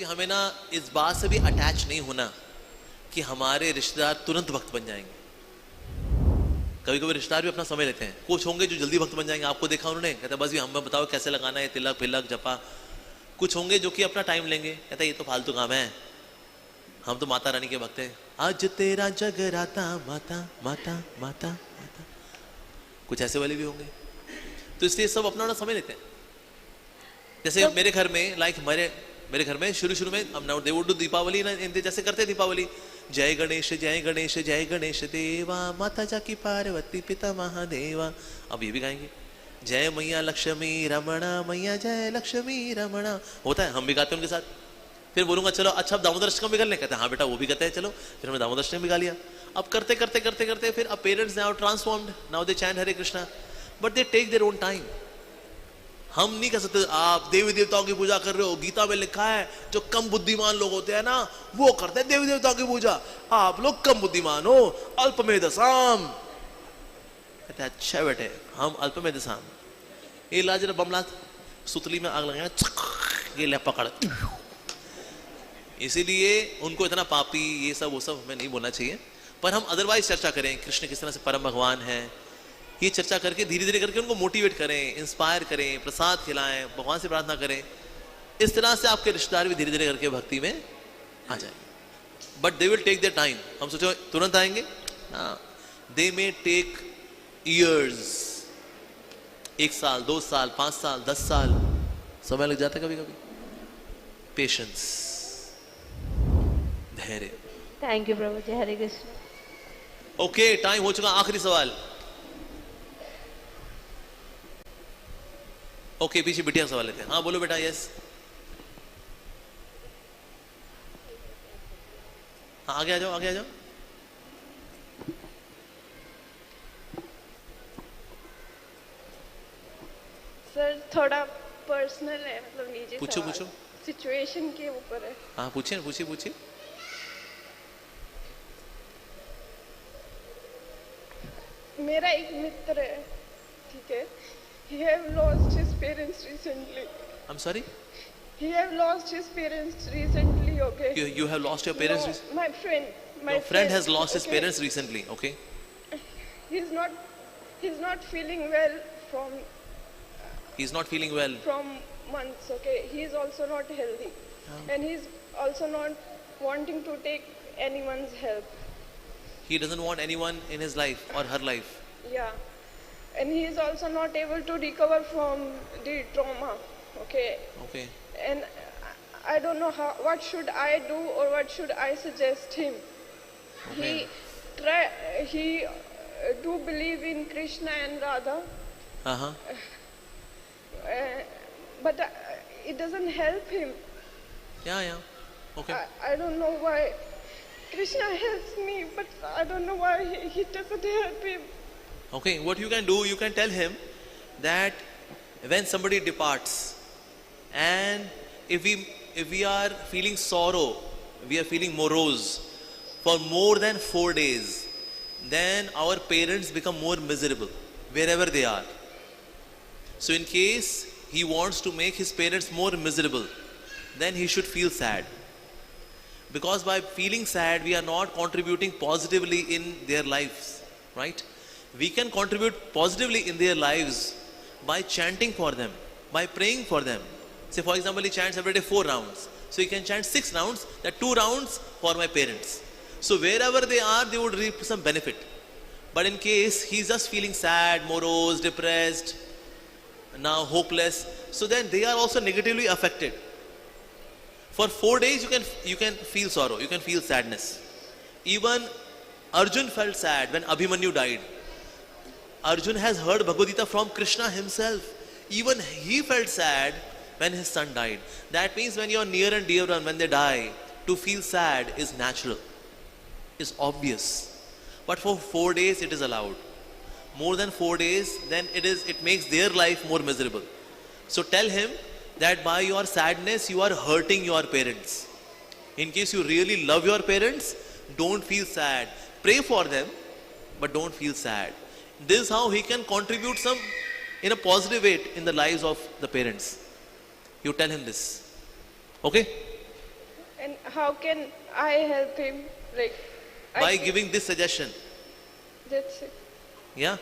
कि हमें ना इस बात से भी अटैच नहीं होना कि हमारे रिश्तेदार तुरंत भक्त बन जाएंगे। कभी कभी रिश्तेदार भी अपना समय लेते हैं। कुछ होंगे जो जल्दी भक्त बन जाएंगे, आपको देखा उन्होंने, कहता बस भी हमें बताओ कैसे लगाना है तिलक फिलक जपा। कुछ होंगे जो कि अपना टाइम लेंगे, कहता ये तो फालतू काम है, हम तो माता रानी के भक्त हैं। आज तेरा जगराता माता माता माता माता। कुछ ऐसे वाले भी होंगे। तो इसलिए सब अपना अपना समय लेते हैं। जैसे मेरे घर में मेरे घर में शुरू में हम दे वुड डू दीपावली ना, जैसे करते दीपावली, जय गणेश जय गणेश जय गणेश देवा, माता जाकी पार्वती पिता महादेवा। अब ये भी गाएंगे, जय मैया लक्ष्मी रमणा, मैया जय लक्ष्मी रमणा। होता है, हम भी गाते हैं उनके साथ। फिर बोलूंगा चलो अच्छा अब दामोदर अष्टकम भी कर लें, कहते हैं हाँ बेटा वो भी कहते हैं चलो। फिर हमने दामोदर अष्टकम भी गा लिया। अब करते करते करते करते फिर अब parents now transformed, now they chant Hare Krishna, but they take their own time. हम नहीं कह सकते आप देवी देवताओं की पूजा कर रहे हो, गीता में लिखा है जो कम बुद्धिमान लोग होते हैं ना वो करते हैं देवी देवताओं की पूजा, आप लोग कम बुद्धिमान हो, अल्पमेधसाम। कहते अच्छा बेटे हम अल्पमेधसाम। ये ला जरा बमला सुतली में आग लगाया, ये ले पकड़। इसीलिए उनको इतना पापी ये सब वो सब हमें नहीं बोलना चाहिए। पर हम अदरवाइज चर्चा करें कृष्ण किस तरह से परम भगवान है, ये चर्चा करके धीरे धीरे करके उनको मोटिवेट करें, इंस्पायर करें, प्रसाद खिलाएं, भगवान से प्रार्थना करें। इस तरह से आपके रिश्तेदार भी धीरे धीरे करके भक्ति में आ जाएंगे। But they will take their time. हम सोचो तुरंत आएंगे, दे मे टेक ईयर्स, 1 साल 2 साल 5 साल 10 साल समय लग जाता है कभी कभी। पेशेंस, धैर्य। थैंक यू प्रभु जी, हरे कृष्ण। ओके टाइम हो चुका, आखिरी सवाल। ओके पीछे बिटिया सवाल लेते हैं। हाँ बोलो बेटा। यस हाँ आगे आ जाओ, आगे आ जाओ। सर थोड़ा पर्सनल है, मतलब निजी पूछो सवाल। पूछो। सिचुएशन के ऊपर है। हाँ पूछिए पूछिए पूछिए। मेरा एक मित्र है, ठीक है, he have lost his parents recently. I'm sorry? He have lost his parents recently, okay? You have lost your parents? No, my friend. Your friend has lost his okay? parents recently, okay? He's not feeling well from He's not feeling well. from months, okay? He's also not healthy. And he's also not wanting to take anyone's help. He doesn't want anyone in his life or her life. Yeah. And he is also not able to recover from the trauma, okay? Okay. And I don't know what should I do or what should I suggest him. Okay. He do believe in Krishna and Radha, Uh-huh. but it doesn't help him. Yeah. Okay. I don't know why. Krishna helps me, but I don't know why he doesn't help him. Okay, what you can do, you can tell him that when somebody departs, and if we are feeling sorrow, we are feeling morose for more than 4 days, then our parents become more miserable wherever they are. So in case he wants to make his parents more miserable, then he should feel sad. Because by feeling sad, we are not contributing positively in their lives, right? We can contribute positively in their lives by chanting for them, by praying for them. Say for example, he chants every day 4 rounds. So he can chant 6 rounds, that 2 rounds for my parents. So wherever they are, they would reap some benefit. But in case he's just feeling sad, morose, depressed, now hopeless, so then they are also negatively affected. For 4 days you can feel sorrow, you can feel sadness. Even Arjun felt sad when Abhimanyu died. Arjun has heard Bhagavad Gita from Krishna himself. Even he felt sad when his son died. That means when your near and dear one, when they die, to feel sad is natural, is obvious. But for 4 days it is allowed. More than 4 days, then it makes their life more miserable. So tell him that by your sadness you are hurting your parents. In case you really love your parents, don't feel sad. Pray for them, but don't feel sad. This is how he can contribute some in a positive way in the lives of the parents. You tell him this. Okay? And how can I help him? Like, By I giving this suggestion. That's it. Yeah?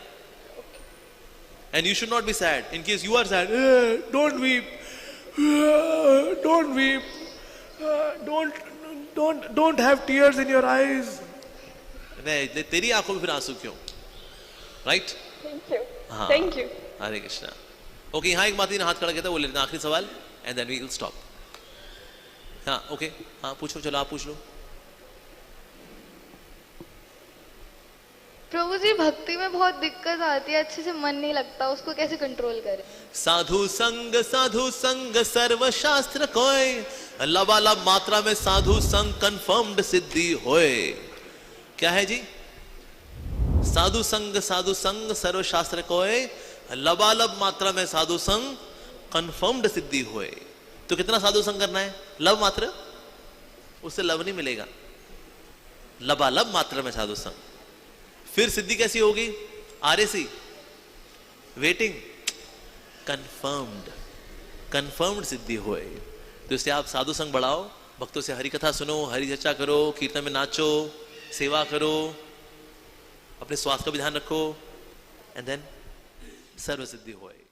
And you should not be sad. In case you are sad, don't weep. Don't weep. Don't have tears in your eyes. नहीं, तेरी आंखों में फिर आंसू क्यों? Right? Thank you. हाँ. Thank you. Hare Krishna. Okay, यहाँ एक माता जी ने हाथ खड़ा किया था, वो ले लेना आखिरी सवाल, and then we will stop. हाँ, okay, हाँ पूछो, चलो आप पूछ लो. प्रभु जी, भक्ति में बहुत दिक्कत आती है, अच्छे से मन नहीं लगता, उसको कैसे कंट्रोल करें? साधु संग सर्व शास्त्र कोय, लबालब मात्रा में साधु संग कंफर्म्ड सिद्धि होए. क्या है जी? साधु संग सर्व शास्त्र कोय, लबालब मात्रा में साधु संग कंफर्म्ड सिद्धि होए. तो कितना साधु संग करना है? लव मात्र, उससे लव नहीं मिलेगा. लबालब मात्रा में साधु संग. फिर सिद्धि कैसी होगी? RAC, वेटिंग, कंफर्म्ड सिद्धि होए. तो इससे आप साधु संग बढ़ाओ, भक्तों से हरि कथा सुनो, हरि चर्चा करो, कीर्तन में नाचो, सेवा करो, अपने स्वास्थ्य का भी ध्यान रखो, एंड देन सर्व सिद्धि होए.